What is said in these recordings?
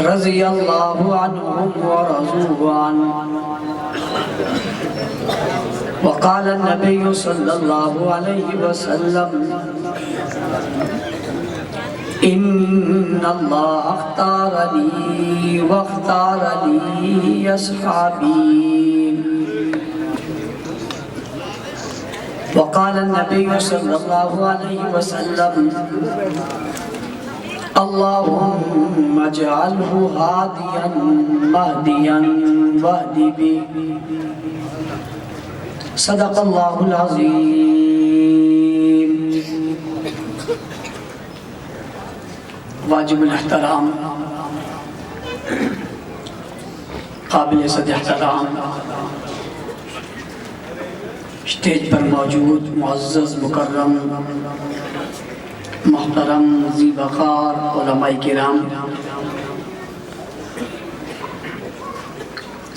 رضی اللہ عنہم ورضوا عنہ وقال النبي صلی اللہ علیہ وسلم ان اللہ اختار لی واختار لی اصحابی وقال النبي صلی اللہ علیہ وسلم اللهم اجعله هاديا مهديا واهد به صدق اللہ العظیم۔ واجب الاحترام قابل صد احترام اسٹیج پر موجود معزز مکرم محترم ذی وقار علماء کرام،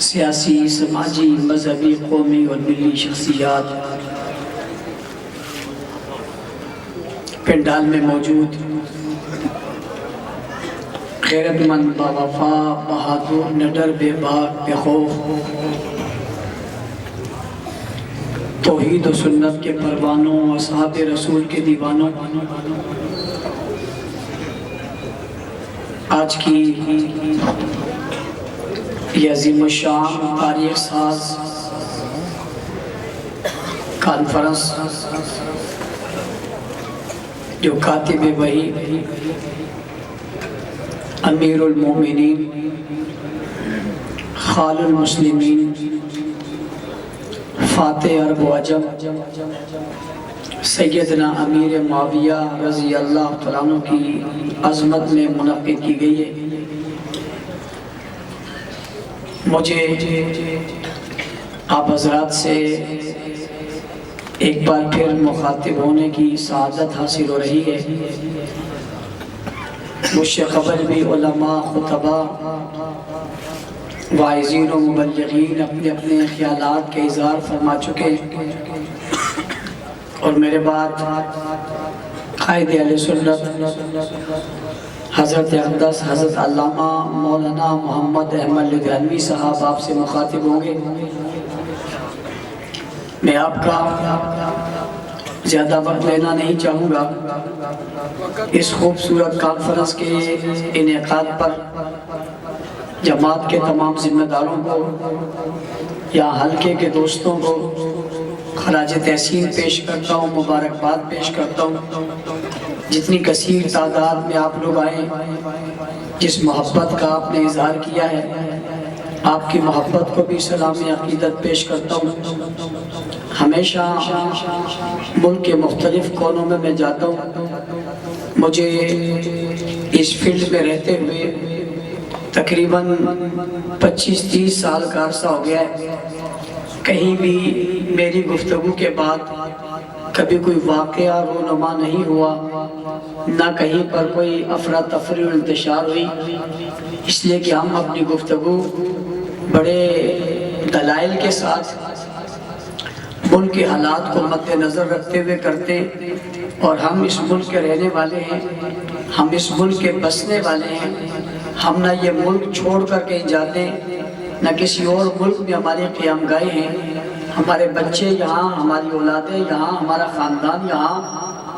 سیاسی، سماجی، مذہبی، قومی اور ملی شخصیات، پنڈال میں موجود غیرت مند، باوفا، بہادر، نڈر، بے باک، بے خوف، توحید و سنت کے پروانوں، اصحاب رسول کے دیوانوں، آج کی یہ عظیم الشان تاریخ ساز کانفرنس جو کاتب وحی امیر المومنین خال المسلمین فاتح عرب و عجم سیدنا امیر معاویہ رضی اللہ عنہ کی عظمت میں منعقد کی گئی ہے، مجھے آپ حضرات سے ایک بار پھر مخاطب ہونے کی سعادت حاصل ہو رہی ہے۔ مجھ سے قبل بھی علماء، خطباء، واعظین و مبلغین اپنے اپنے خیالات کے اظہار فرما چکے، اور میرے بعد قائد اہل سنت حضرت اقدس حضرت علامہ مولانا محمد احمد لدھیانوی صاحب آپ سے مخاطب ہوں گے۔ میں آپ کا زیادہ وقت لینا نہیں چاہوں گا۔ اس خوبصورت کانفرنس کے انعقاد پر جماعت کے تمام ذمہ داروں کو یا حلقے کے دوستوں کو خراج تحسین پیش کرتا ہوں، مبارکباد پیش کرتا ہوں۔ جتنی کثیر تعداد میں آپ لوگ آئے، جس محبت کا آپ نے اظہار کیا ہے، آپ کی محبت کو بھی سلام عقیدت پیش کرتا ہوں۔ ہمیشہ ملک کے مختلف کونوں میں میں جاتا ہوں، مجھے اس فیلڈ میں رہتے ہوئے تقریباً 25-30 سال کا عرصہ ہو گیا ہے۔ کہیں بھی میری گفتگو کے بعد کبھی کوئی واقعہ رونما نہیں ہوا، نہ کہیں پر کوئی افراتفری و انتشار ہوئی، اس لیے کہ ہم اپنی گفتگو بڑے دلائل کے ساتھ ملک کے حالات کو مد نظر رکھتے ہوئے کرتے، اور ہم اس ملک کے رہنے والے ہیں، ہم اس ملک کے بسنے والے ہیں، ہم نہ یہ ملک چھوڑ کر کہیں جاتے، نہ کسی اور ملک میں ہماری قیام گاہیں ہیں۔ ہمارے بچے یہاں، ہماری اولادیں یہاں، ہمارا خاندان یہاں،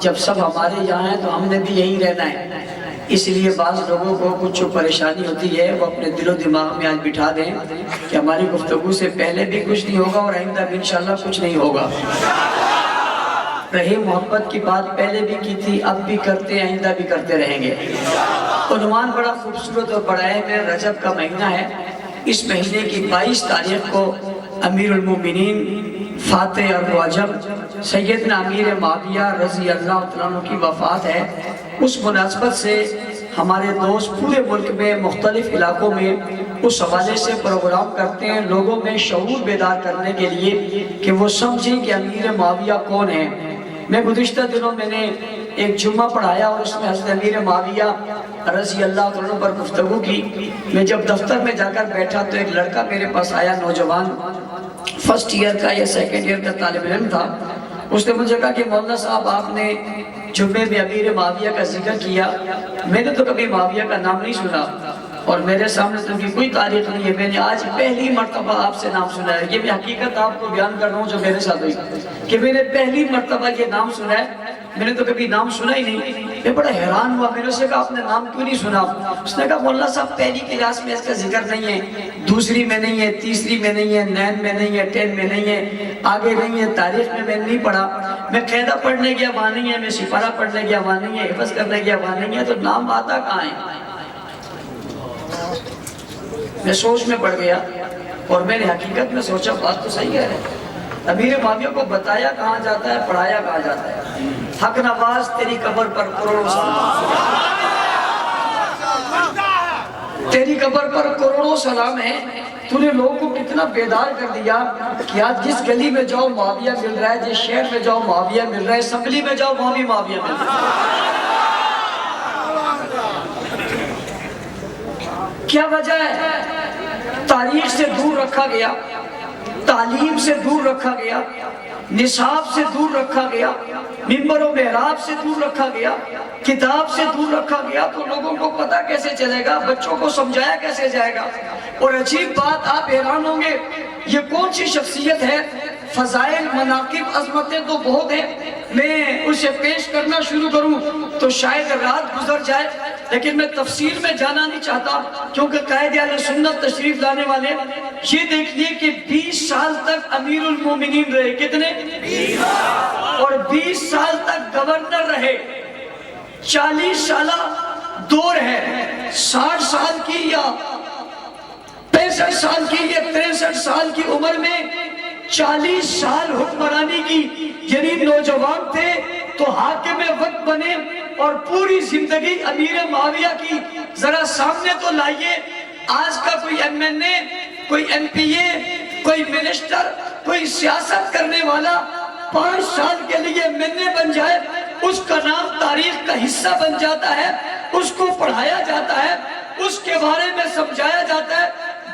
جب سب ہمارے یہاں ہیں تو ہم نے بھی یہیں رہنا ہے۔ اس لیے بعض لوگوں کو کچھ پریشانی ہوتی ہے، وہ اپنے دل و دماغ میں آج بٹھا دیں کہ ہماری گفتگو سے پہلے بھی کچھ نہیں ہوگا اور آئندہ بھی انشاءاللہ کچھ نہیں ہوگا۔ رہی محبت کی بات پہلے بھی کی تھی، اب بھی کرتے، آئندہ بھی کرتے رہیں گے۔ عنوان بڑا خوبصورت اور بڑا ہے، میرا رجب کا مہینہ ہے۔ اس مہینے کی 22 تاریخ کو امیر المومنین فاتح عرب و عجم سیدنا امیر معاویہ رضی اللہ عنہ کی وفات ہے۔ اس مناسبت سے ہمارے دوست پورے ملک میں مختلف علاقوں میں اس حوالے سے پروگرام کرتے ہیں، لوگوں میں شعور بیدار کرنے کے لیے کہ وہ سمجھیں کہ امیر معاویہ کون ہیں۔ میں گزشتہ دنوں میں نے ایک جمعہ پڑھایا اور اس میں حضرت امیر معاویہ رضی اللہ عنہ پر گفتگو کی۔ میں جب دفتر میں جا کر بیٹھا تو ایک لڑکا میرے پاس آیا، نوجوان، فرسٹ ایئر کا یا سیکنڈ ایئر کا طالب علم تھا۔ اس نے مجھے کہا کہ مولانا صاحب آپ نے جمعے میں امیر معاویہ کا ذکر کیا، میں نے تو کبھی معاویہ کا نام نہیں سنا، اور میرے سامنے تو بھی کوئی تاریخ نہیں ہے، میں نے آج پہلی مرتبہ آپ سے نام سنا ہے. یہ میں حقیقت آپ کو بیان کر رہا ہوں جو میرے ساتھ ہوئی کہ میں نے پہلی مرتبہ یہ نام سنا ہے. میں نے تو کبھی نام سنا ہی نہیں. میں بڑا حیران ہوا. میں نے اسے کہا آپ نے نام کیوں نہیں سنا؟ اس نے کہا مولانا صاحب پہلی کلاس میں اس کا ذکر نہیں ہے، دوسری میں نہیں ہے، تیسری میں نہیں ہے، 9 میں نہیں ہے، 10 میں نہیں ہے، آگے نہیں ہے، تاریخ میں نہیں پڑھا. میں قاعدہ پڑھنے گیا وہاں نہیں ہے، میں سپارہ پڑھنے گیا وہاں نہیں ہے، حفظ کرنے گیا وہاں نہیں ہے، تو نام آتا کہاں ہے؟ میں سوچ میں پڑ گیا اور میں نے حقیقت میں سوچا بات تو صحیح ہے. امیر معاویہ کو بتایا کہاں جاتا ہے، پڑھایا کہاں جاتا ہے. حق نواز تیری قبر پر کروڑوں سلام، تیری قبر پر کروڑوں سلام ہے. تو نے لوگوں کو کتنا بیدار کر دیا کہ آج جس گلی میں جاؤ معاویہ مل رہا ہے، جس شہر میں جاؤ معاویہ مل رہا ہے، اسمبلی میں جاؤ وہاں بھی معاویہ مل رہا ہے. کیا وجہ ہے؟ تاریخ سے دور رکھا گیا، تعلیم سے دور رکھا گیا، نصاب سے دور رکھا گیا، منبر و محراب سے دور رکھا گیا، کتاب سے دور رکھا گیا. تو لوگوں کو پتہ کیسے چلے گا؟ بچوں کو سمجھایا کیسے جائے گا؟ اور عجیب بات، آپ حیران ہوں گے یہ کون سی شخصیت ہے؟ فضائل، مناقب، عظمتیں تو بہت ہیں. میں اسے پیش کرنا شروع کروں تو شاید رات گزر جائے، لیکن میں تفصیل میں جانا نہیں چاہتا کیونکہ قائد اہل سنت تشریف لانے والے. یہ دیکھیے کہ 20 سال تک امیر المومنین رہے. کتنے؟ 20 سال. اور 20 سال تک گورنر رہے. 40 سالہ دور ہے، 60 سال کی یا 65 سال کی یا 63 سال کی عمر میں 40 سال حکمرانی کی. یعنی نوجوان تھے تو حاکم وقت بنے اور پوری زندگی امیر معاویہ کی. ذرا سامنے تو لائیے، آج کا کوئی ایم این اے، کوئی ایم پی اے، کوئی منسٹر، کوئی سیاست کرنے والا 5 سال کے لیے ایم این اے بن جائے، اس کا نام تاریخ کا حصہ بن جاتا ہے، اس کو پڑھایا جاتا ہے، اس کے بارے میں سمجھایا جاتا ہے.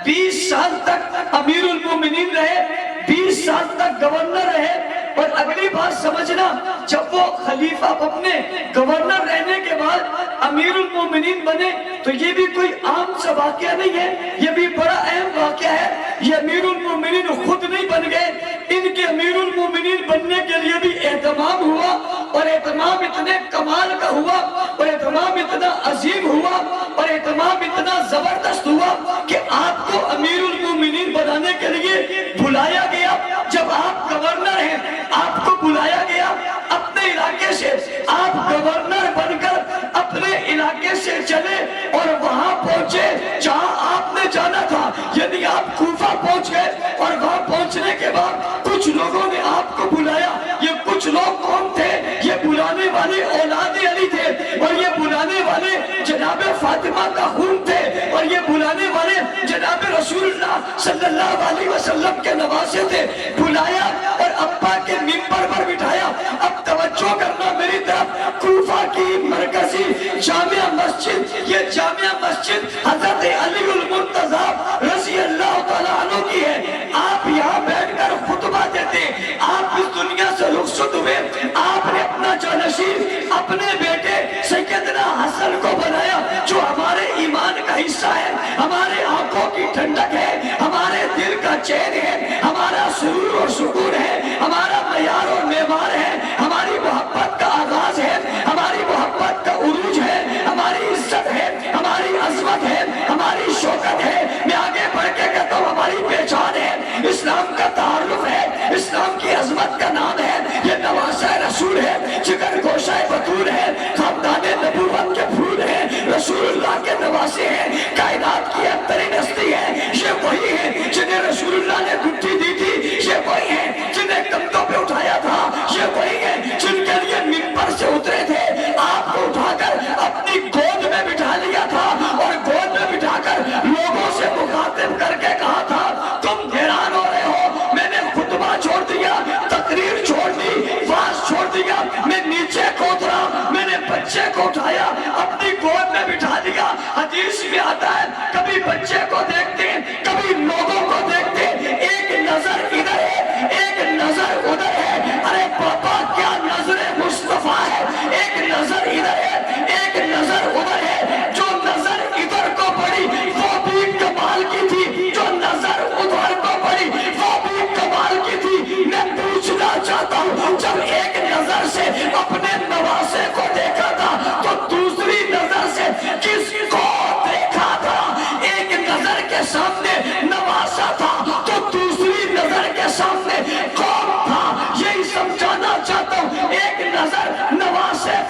20 سال تک امیر المومنین رہے، 20 سال تک گورنر رہے. اور اگلی بات سمجھنا، جب وہ خلیفہ اپنے گورنر رہنے کے بعد امیر المومنین بنے تو یہ بھی کوئی عام سا واقعہ نہیں ہے، یہ بھی بڑا اہم واقعہ ہے. یہ امیر المومنین خود نہیں بن گئے، ان کے امیر المومنین بننے کے لیے بھی اہتمام ہوا، اور اہتمام اتنے کمال کا ہوا، اور اہتمام اتنا عظیم ہوا، اور اہتمام اتنا زبردست ہوا کہ آپ کو امیر المومنین بنانے کے لیے بلایا گیا. جب آپ گورنر ہیں آپ کو بلایا گیا اپنے علاقے سے، آپ گورنر بن کر اپنے علاقے سے چلے اور وہاں پہنچے جہاں آپ نے جانا تھا. یعنی آپ کوفہ پہنچ گئے اور وہاں پہنچنے کے بعد کچھ لوگوں نے آپ کو بلایا. یہ کچھ لوگ کون تھے؟ یہ بلانے والے اولاد علی تھے، اور یہ بلانے والے جناب فاطمہ کا خون تھے، اور یہ بلانے والے جناب رسول اللہ صلی اللہ علیہ وسلم کے نواسے تھے. بلایا اور ابا کے منبر پر بٹھایا. اب توجہ کرنا میری طرف، کوفہ کی مرکزی جامع مسجد، یہ جامع مسجد حضرت علی المرتضیٰ رضی اللہ تعالیٰ عنہ کی ہے. آپ یہاں بیٹھ کر خطبہ دیتے، آپ اس دنیا سے رخصت ہوئے، آپ نے اپنا جانشین اپنے بیٹے سیدنا حسن کو بنایا جو ہمارے ایمان کا حصہ ہے، ہمارے آنکھوں کی ٹھنڈک ہے، ہمارے دل کا چین ہے، ہمارا سرور اور سکون ہے، ہمارا معیار اور معمار ہے، ہماری محبت کا آغاز ہے، ہماری محبت کا عروج ہے، ہماری عزت ہے، ہماری عظمت ہے، ہماری شوکت ہے. میں آگے بڑھ کے کہتا ہوں ہماری پہچان ہے، اسلام کا تعارف ہے، اسلام کی عظمت کا نام ہے. یہ نواسہ رسول ہے، جگر گوشہ بطول ہے، خاندان نبوت کے پھول ہیں، رسول اللہ کے نواسے ہیں، کائنات کی ابتری ہستی ہے. یہ وہی ہے جنہیں رسول اللہ نے گھٹی دی تھی، یہ وہی ہے جنہیں کندھوں پہ اٹھایا تھا، یہ وہی ہے جن کے لیے منبر سے اترے تھے. آپ کو اٹھا کر اپنی گود میں بٹھا لیا تھا اور گود میں بٹھا کر لوگوں سے مخاطب کر کے کہا تھا. تم حیران ہو رہے ہو، میں نے خطبہ چھوڑ دیا، تقریر چھوڑ دی، واز چھوڑ دیا، میں نیچے کو اترا، میں نے بچے کو اٹھایا، اپنی گود میں بٹھا دیا. حدیث میں آتا ہے کبھی بچے کو دیکھتے کبھی لوگوں کو دیکھتے، ایک نظر ادھر ہے ایک نظر ادھر ہے. ارے پاپا کیا نظر مصطفیٰ ہے، ایک نظر ادھر ہے ایک نظر ادھر ہے. جو نظر ادھر کو پڑی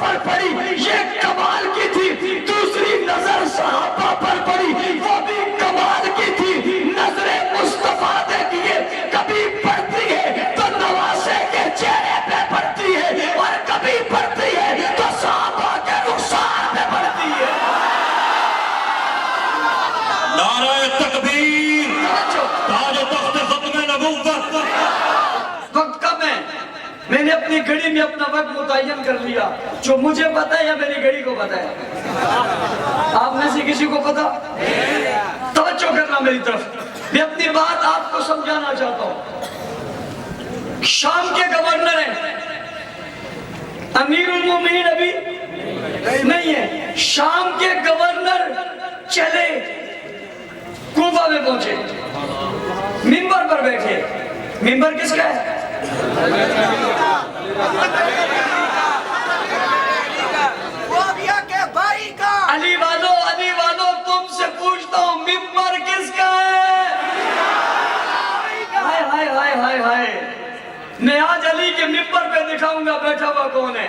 پر پڑی یہ کمال کی تھی، دوسری نظر صحابہ پر پڑی وہ بھی کمال کی تھی، نظر مصطفیٰ دیکھیے کبھی پڑتی ہے تو نواسے کے چہرے پہ پڑتی ہے اور کبھی پڑتی ہے تو صحابہ کے رخسار پہ پڑتی ہے۔ نعرہ تکبیر، تاج و تخت ختم نبوت۔ وقت کم ہے، میں نے اپنی گھڑی میں اپنا وقت متعین کر لیا، جو مجھے پتا ہے یا میری گھڑی کو پتا ہے؟ آپ میں سے کسی کو پتا؟ توجہ کرنا میری طرف، میں اپنی بات آپ کو سمجھانا چاہتا ہوں۔ شام کے گورنر ہیں، امیر المومنین ابھی نہیں ہے، شام کے گورنر چلے کوفہ میں پہنچے، منبر پر بیٹھے۔ منبر کس کا ہے؟ علی والو تم سے پوچھتا ہوں منبر کس کا ہے؟ ہائے ہائے ہائے ہائے ہائے، میں آج علی کے منبر پہ دکھاؤں گا بیٹھا ہوا کون ہے۔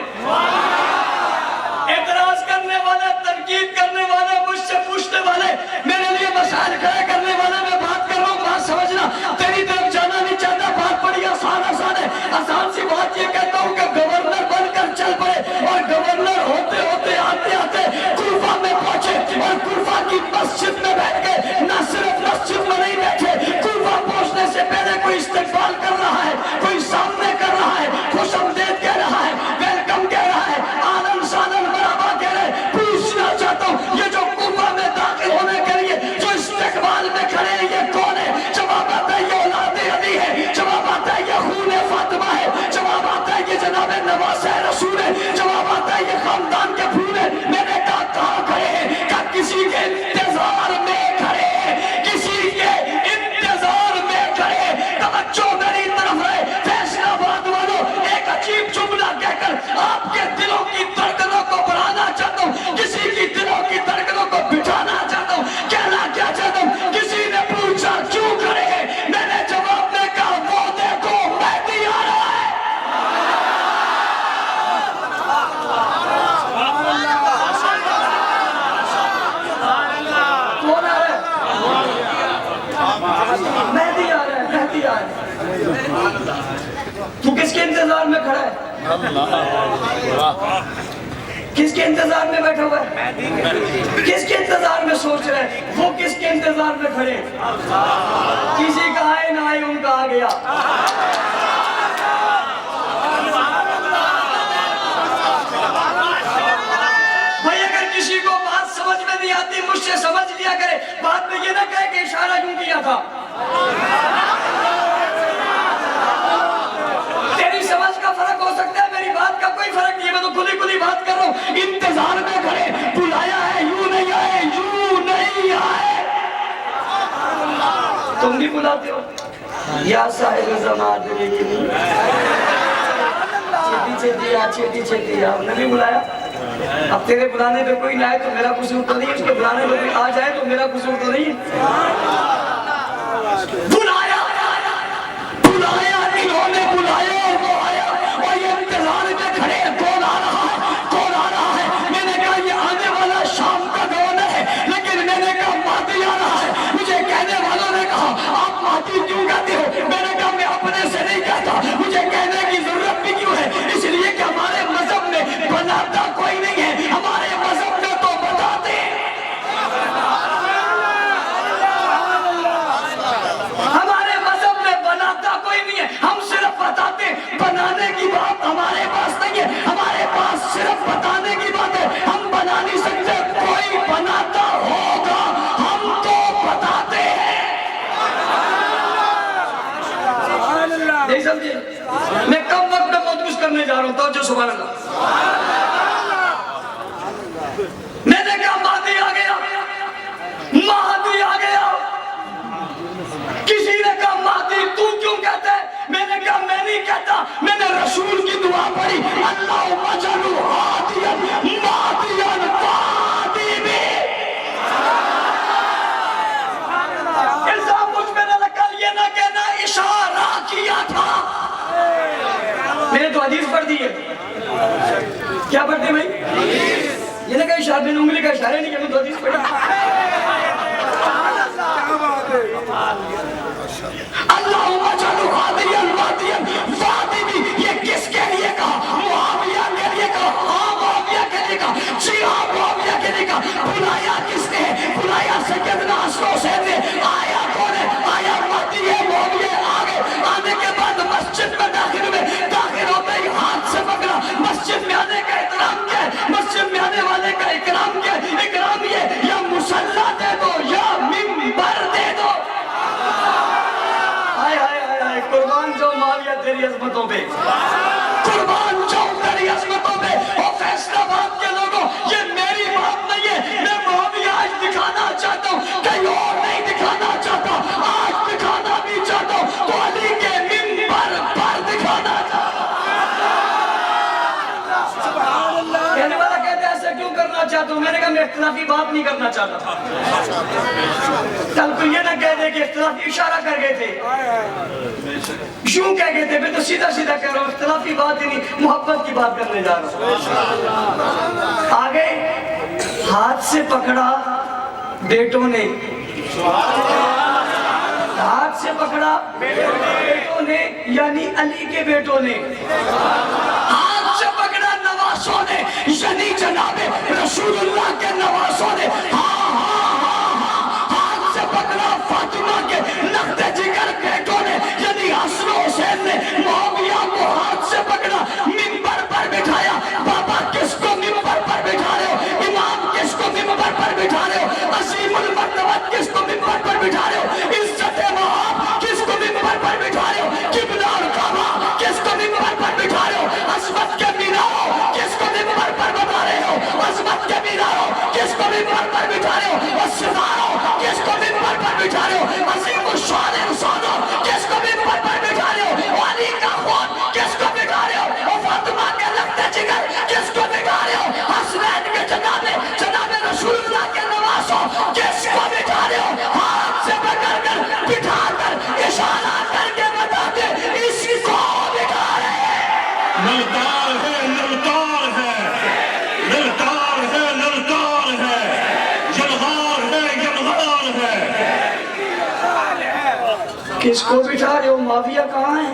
اعتراض کرنے والے، تنقید کرنے والے، مجھ سے پوچھنے والے، میرے لیے مسائل کھڑے کرنے والے، میں بات کر رہا ہوں، بات سمجھنا، تیری طرف جانا نہیں چاہتا، بات پڑی آسان ہے، آسان سی بات یہ کہتا ہوں کہ گورنر بن کر چل پڑے اور گورنر ہوتے ہوتے آتے آتے کوفہ میں پہنچے اور کوفہ کی مسجد میں بیٹھ گئے۔ نہ صرف مسجد میں نہیں بیٹھے، کوفہ پہنچنے سے پہلے کوئی استقبال کر رہا ہے، کوئی سامنے کر رہا ہے، خوش آمدید کہہ رہا ہے، ویلکم کہہ رہا ہے، آنن سانن مرحبا کہہ رہے ہیں۔ پوچھنا چاہتا ہوں یہ جو کوفہ میں داخل ہونے کے لیے جو استقبال میں کھڑے ہیں یہ کون ہے؟ جواب آتا ہے یہ اولاد علی ہے، جواب آتا ہے یہ خون فاطمہ ہے، جواب آتا ہے یہ جناب نواز رسول ہے، جواب آتا ہے یہ خاندان کے پھول ہے۔ میں نے کہا کہاں کھڑے ہیں؟ کہا کسی کے انتظار میں کھڑے ہیں، کسی کے انتظار میں کھڑے ہیں۔ توجہ میری طرف ہے، فیصلہ آباد والوں، ایک عجیب جملہ کہہ کر آپ کے دلوں کی دھڑکنوں کو بڑھانا چاہتا ہوں، کسی کی دلوں کی دھڑکنوں کو بٹھانا چاہتا ہوں، کہنا کیا چاہتا ہوں؟ کسی نے پوچھا کیوں کھڑے ہیں؟ میں نے جواب میں کہا وہ دیکھو مہدی آ رہا ہے۔ کون آ رہا ہے؟ مہدی آ رہا ہے، مہدی آ رہا ہے۔ تو کس کے انتظار میں کھڑا ہے؟ کس کے انتظار میں بیٹھا ہوا ہے؟ کس کے انتظار میں سوچ رہے ہیں؟ وہ کس کے انتظار میں کھڑے ہیں؟ کسی کا آئے نہ آئے ان کا آ گیا۔ بھائی اگر کسی کو بات سمجھ میں نہیں آتی مجھ سے سمجھ لیا کرے، بات میں یہ نہ کہے کہ اشارہ یوں کیا تھا۔ تیری سمجھ کا فرق ہو سکتا ہے، میری بات کا کوئی فرق نہیں ہے، میں تو کھلی کھلی بات کر رہا ہوں۔ انتظار میں کھڑے، بلایا ہے، یوں نہیں آئے، یوں نہیں آئے۔ تم بھی بلاتے ہو یا صاحب زمان دلی کی نہیں، چھیتی چھیتی آپ نے بھی بلایا۔ اب تیرے بلانے پہ کوئی نہ آئے تو میرا قصور تو نہیں ہے، اس کے بلانے پہ کوئی آ جائے تو میرا قصور تو نہیں ہے۔ بلایا انہوں نے بلایا اور وہ آیا اور یہ انتظار میں کھڑے ہیں، کون آ رہا ہے، کون آ رہا ہے؟ میں نے کہا یہ آنے والا شام کا گورنر ہے، لیکن میں نے کہا مہدی آ رہا ہے۔ مجھے کہنے والوں نے کہا آپ مہدی کیوں کہتے ہو؟ میں نے کہا میں اپنے سے نہیں کہتا، مجھے کہنے کی ضرورت بھی کیوں ہے؟ اس لیے کہ ہمارے مذہب میں بناتا کوئی نہیں ہے، ہمارے مذہب میں تو بتاتے ہیں۔ ہمارے مذہب میں بناتا کوئی نہیں ہے، ہم صرف بتاتے ہیں۔ بنانے کی بات ہمارے پاس نہیں ہے، ہمارے پاس صرف بتانے کی بات ہے۔ ہم بنا نہیں سکتے، کوئی بناتا ہوگا ہم تو بتاتے ہیں۔ نہیں سمجھے؟ میں کم وقت میں بہت کچھ کرنے جا رہا ہوں، توجہ سبحان اللہ۔ میں نے کہا مہدی آ گیا، مہدی آ گیا۔ کسی نے کہا مہدی تو کیوں کہتا ہے؟ میں نے کہا میں نہیں کہتا، میں نے رسول کی دعا پڑھی، اللہم اجعلہ ہادیا مہدیا فہدی بی۔ الزام مجھ پہ نہ لگا، یہ نہ کہنا اشارہ کیا تھا۔ میں نے تو حدیث پڑھ دی ہے، کیا پڑھتے بھائی؟ بن انگلی کا اشارہ نہیں کہ میں دو حدیث پڑھا. اللہم اجعل غادیا وادیا وادی، یہ کس کے لیے کہا؟ معاویہ کے لیے کہا. ہاں معاویہ کے لیے کہا. جی ہاں معاویہ کے لیے کہا. بلایا کس نے؟ بلایا سیدنا حسن حسین نے. آیا کون ہے؟ آیا وادی ہے. معاویہ آگے آنے کے بعد مسجد میں داخل ہوئے. داخل ہوتے ہی ہاتھ سے پکڑا. مسجد میں آنے کا اکرام کیا ہے؟ مسجد میں آنے والے کا اکرام کیا ہے؟ اکرام یہ یا مصلی دے دو یا منبر دے دو. قربان جو معاویہ تیری عظمتوں پہ، قربان جو تیری عظمتوں پہ. اور فیصلہ آباد کے لوگوں، یہ میری بات نہیں ہے. میں معاویہ آج دکھانا چاہتا ہوں، کہیں اور نہیں دکھانا چاہتا. آج دکھانا بھی چاہتا ہوں تو علی کے منبر پر دکھانا چاہتا ہوں. کہنے والا کہتے ہیں ایسا کیوں کرنا چاہتا ہوں؟ میں نے کہا میں اختلافی بات نہیں کرنا چاہتا. کل کو یہ نہ کہہ دے کہ اختلافی اشارہ کر گئے تھے، یوں کہہ گئے تھے. میں تو سیدھا سیدھا کہہ رہا ہوں، اختلافی بات ہی نہیں، محبت کی بات کرنے جا رہا ہوں. آگے ہاتھ سے پکڑا بیٹوں نے، ہاتھ سے پکڑا بیٹوں نے، یعنی علی کے بیٹوں نے. ہاتھ سے پکڑا نواسوں نے، یعنی جناب رسول اللہ کے نواسوں نے. ہاتھ سے پکڑا فاطمہ کے نقد جگر بیٹوں نے، یعنی حسن حسین نے. معاویہ کو ہاتھ سے پکڑا، منبر پر بٹھایا. بابا کس کو منبر پر بٹھا رہے ہو؟ امام کس کو منبر پر بٹھا رہے ہو؟ عظیم المرتبت کس کو منبر پر بٹھا رہے ہو؟ عزت وہاب کس کو منبر پر بٹھا رہے ہو؟ قبلہ اور کعبہ کس کو منبر پر بٹھا رہے ہو؟ عظمت کے میناروں کس کو منبر پر بٹھا رہے ہو؟ عظمت کے میناروں کس کو منبر پر بٹھا رہے ہو؟ اور ستاروں کس کو منبر پر بٹھا رہے ہو؟ عظیم الشان انسانوں کس کو منبر پر بٹھا رہے ہو؟ علی کا خون کس کو بٹھا رہے ہو؟ اور فاطمہ کے لخت جگر کس کو بٹھا رہے ہو؟ حسنین کے جناب رسول اللہ کے نواسوں کس کو بٹھا رہے ہو؟ ہاتھ سے پکڑ کر بٹھا کر اشارہ کر کے بتا دے اس کو بٹھا رہے ہیں. للکار ہے، للکار ہے، للکار ہے، للکار ہے، یلغار ہے، یلغار ہے. کس کو بٹھا رہے ہو؟ معاویہ کہاں ہے؟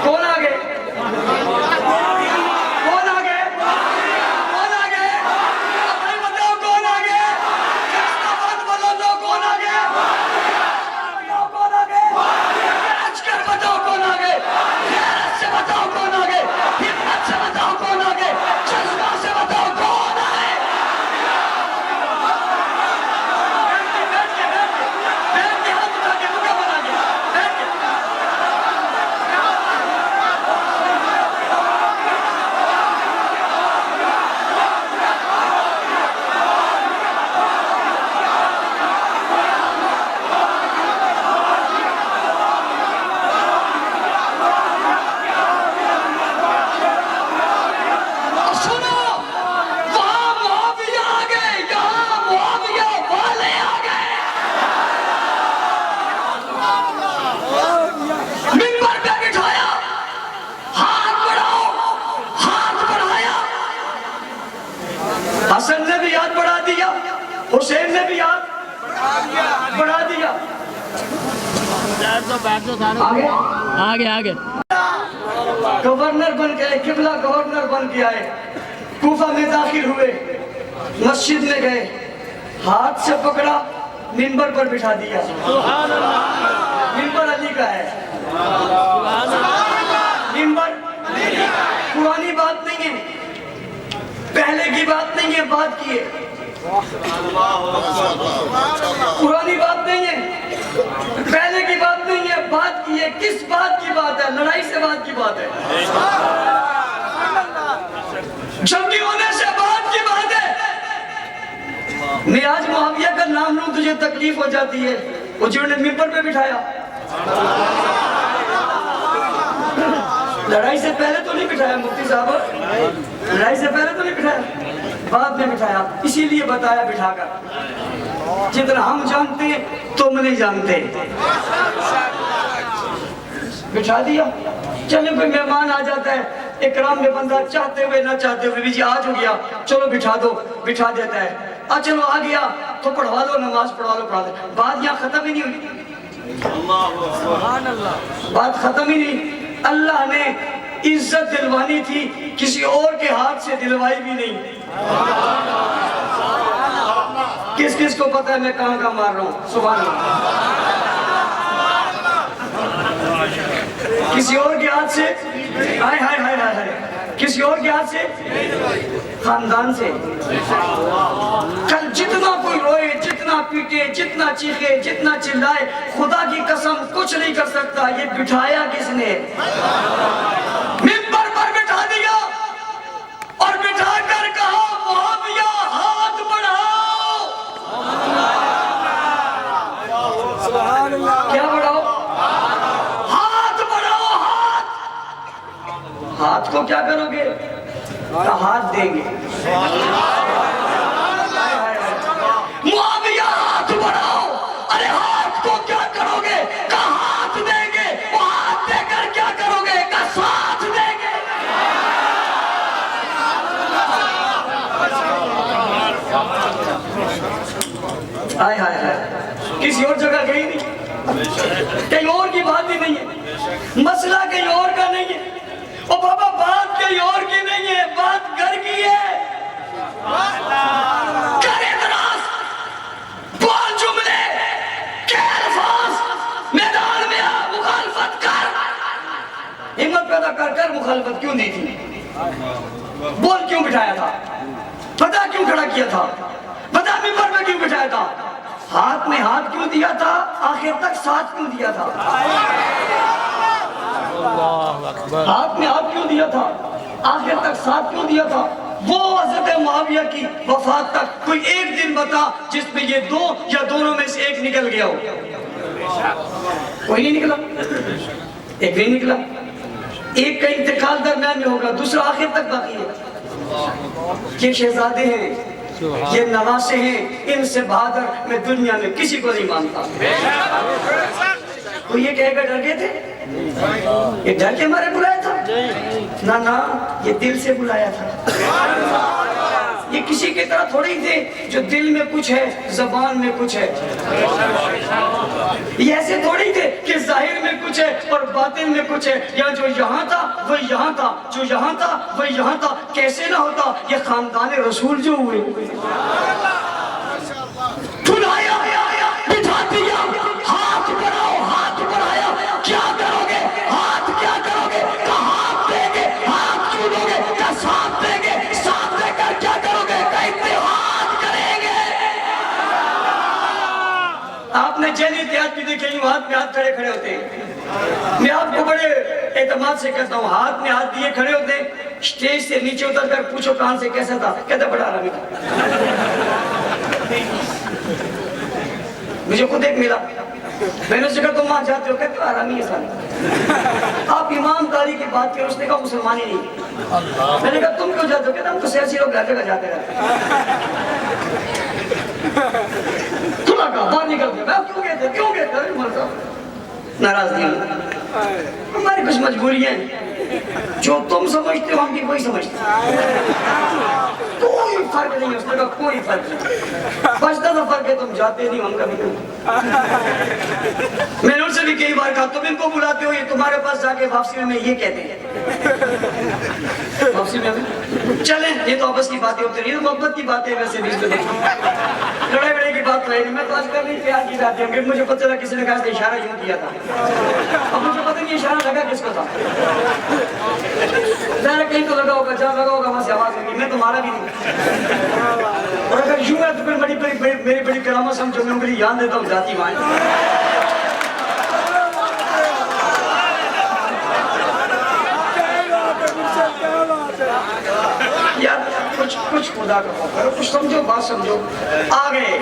کون آگے؟ کون آگے؟ کون آگے؟ اپنے بتاؤ کون آگے؟ فیصلہ بات بولو تو کون آگے؟ بتاؤ کون آگے؟ اچ کر بتاؤ کون آگے؟ غیرت سے بتاؤ کون آگے؟ ہمت سے بتاؤ کون آگے؟ جذبہ سے بتاؤ کون آگے؟ حسن نے بھی یاد بڑھا دیا، حسین نے بھی یاد بڑھا دیا. آگے آگے گورنر بن کے، قبلہ گورنر بن کے آئے. کوفہ میں داخل ہوئے، مسجد میں گئے، ہاتھ سے پکڑا، منبر پر بٹھا دیا. منبر علی کا ہے. منبر پرانی بات نہیں ہے، پہلے کی بات نہیں ہے، بات کی ہے. پرانی بات نہیں ہے، پہلے کی بات نہیں ہے، بات کی ہے. کس بات کی بات ہے؟ لڑائی سے بات کی بات ہے، جنگی ہونے سے بات کی بات ہے. میں آج معاویہ کا نام لوں تجھے تکلیف ہو جاتی ہے. وہ جنہوں نے منبر پہ بٹھایا، لڑائی سے پہلے تو نہیں بٹھایا مفتی صاحب، لڑائی سے پہلے تو نہیں بٹھایا، بعد میں بٹھایا. اسی لیے بتایا بٹھا کر. جتنا ہم جانتے ہیں تم نہیں جانتے. بٹھا دیا. چلے کوئی مہمان آ جاتا ہے، اکرام میں بندہ چاہتے ہوئے نہ چاہتے ہوئے بھی جی آج ہو گیا چلو بٹھا دو، بٹھا دیتا ہے. چلو آ گیا تو پڑھوا دو، نماز پڑھوا دو، پڑھا دو. بات یہاں ختم ہی نہیں ہوئی، بات ختم ہی نہیں. اللہ نے عزت دلوانی تھی، کسی اور کے ہاتھ سے دلوائی بھی نہیں. کس کس کو پتہ ہے میں کہاں کہاں مار رہا ہوں؟ سبحان اللہ. کسی اور کے ہاتھ سے، ہائے ہائے ہائے ہائے، کسی اور کے ہاتھ سے، خاندان سے. کل جتنا کوئی روئے، جتنا پیٹے، جتنا چیخے، جتنا چلائے، خدا کی قسم کچھ نہیں کر سکتا. یہ بٹھایا کس نے؟ ممبر پر بٹھا دیا اور بٹھا کر کہا معاویہ ہاتھ بڑھاؤ. کیا بڑھاؤ؟ ہاتھ بڑھاؤ. ہاتھ کو کیا کرو گے؟ ہاتھ دیں گے. معاویہ ہاتھ بڑھاؤ. ارے ہاتھ کو کیا کرو گے؟ کہا ہاتھ دیں گے. وہ ہاتھ دے کر کیا کرو گے؟ کہا ساتھ دیں گے. ہائے ہائے ہائے، کسی اور جگہ گئی نہیں، کہیں اور کی بات ہی نہیں ہے، مسئلہ کہیں اور کا نہیں ہے. او بابا بات کہیں اور کی نہیں ہے، بات گھر کی ہے. کر اعتراض، بول جملے، کہ الفاظ، میدان میں آ، مخالفت کر. ہمت پیدا کر کر مخالفت کیوں دی تھی؟ بول کیوں بٹھایا تھا؟ پتہ کیوں کھڑا کیا تھا؟ پتہ ممبر میں کیوں بٹھایا تھا؟ ہاتھ میں ہاتھ کیوں دیا تھا؟ آخر تک ساتھ کیوں دیا تھا؟ ہاتھ میں ہاتھ کیوں دیا تھا؟ آخر تک ساتھ کیوں دیا تھا؟ وہ حضرت معاویہ کی وفات تک کوئی ایک دن بتا جس میں یہ دو یا دونوں میں سے ایک نکل گیا ہو. کوئی نہیں نکلا، ایک نہیں نکلا. ایک کا انتقال درمیان میں ہوگا، دوسرا آخر تک باقی ہے. یہ شہزادے ہیں، یہ نواسے ہیں، ان سے بہادر میں دنیا میں کسی کو نہیں مانتا. تو یہ کہے گا ڈر گئے تھے؟ یہ ڈر کے ہمارے بلایا تھا؟ نہ نہ، یہ دل سے بلایا تھا. یہ کسی کی طرح تھوڑی تھے جو دل میں کچھ ہے زبان میں کچھ ہے. یہ ایسے تھوڑی تھے کہ ظاہر میں کچھ ہے اور باطن میں کچھ ہے. یا جو یہاں تھا وہ یہاں تھا، جو یہاں تھا وہ یہاں تھا. کیسے نہ ہوتا؟ یہ خاندان رسول جو ہوئے. بلایا، بٹھا دیا، ہاتھ بڑھاؤ، ہاتھ بڑھایا. کیا کرو گے؟ ہاتھ کیا کرو گے؟ کہ ہاتھ دیں گے. ہاتھ کیوں دو گے؟ کہ ساتھ دیں گے. ساتھ دے کر کیا کرو گے؟ کہ اتحاد کریں گے. آپ نے جیل اتحاد کی دیکھیں، یوں ہاتھ میں ہاتھ کھڑے کھڑے ہوتے ہیں. میں آپ کو بڑے اعتماد سے کہتا ہوں، ہاتھ میں ہاتھ دیے کھڑے ہوتے ہیں. اسٹیج سے نیچے اتر کر پوچھو کان سے کیسا تھا، کہتا بڑا آرامی تھا. مجھے خود ایک ملا، میں نے اسے کہا تم وہاں جاتے ہو؟ کہتا آرامی ہے سارے. آپ امام داری کی بات کرو، اس نے کہا مسلمان ہی نہیں. میں نے کہا تم کیوں جاتے ہو؟ کہتا ہم تو سیاسی لوگ رہتے ہوئے جاتے رہتے. کھلا کہا باہر نکل گیا. میں کیوں کہتے کیوں کہتے عمر صاحب ناراض نہیں ہوں، ہماری کچھ مجبوری ہیں. جو تم سمجھتے ہو ہم بھی کوئی سمجھتے کوئی فرق نہیں. اس نے کہا کوئی فرق نہیں، بچتا تھا فرق ہے تم جاتے نہیں، ہم کبھی نہیں. میں نے ان سے بھی کئی بار کہا تم ان کو بلاتے ہو، یہ تمہارے پاس جا کے واپسی میں یہ کہتے ہیں. واپسی میں چلیں، یہ تو آپس کی باتیں ہوتی رہی، محبت کی باتیں ویسے بھی لڑائی بڑے کی بات ہے. میں تو آج کل نہیں پیار کی جاتی ہوں، مجھے پتہ چلا کسی نے کہا اشارہ یوں کیا تھا. اب مجھے پتہ نہیں اشارہ لگا کس کو تھا. ظاہر کہیں تو لگا ہوگا، جہاں لگا ہوگا وہاں سے آواز ہوگی. میں تو مارا بھی نہیں. اور اگر یوں ہے تو پھر میری بڑی کرامت سمجھو، میں انگلی یاد دیتا ہوں ذاتی وہاں. یار کچھ خدا کا خوف کرو، کچھ سمجھو، بات سمجھو. آگے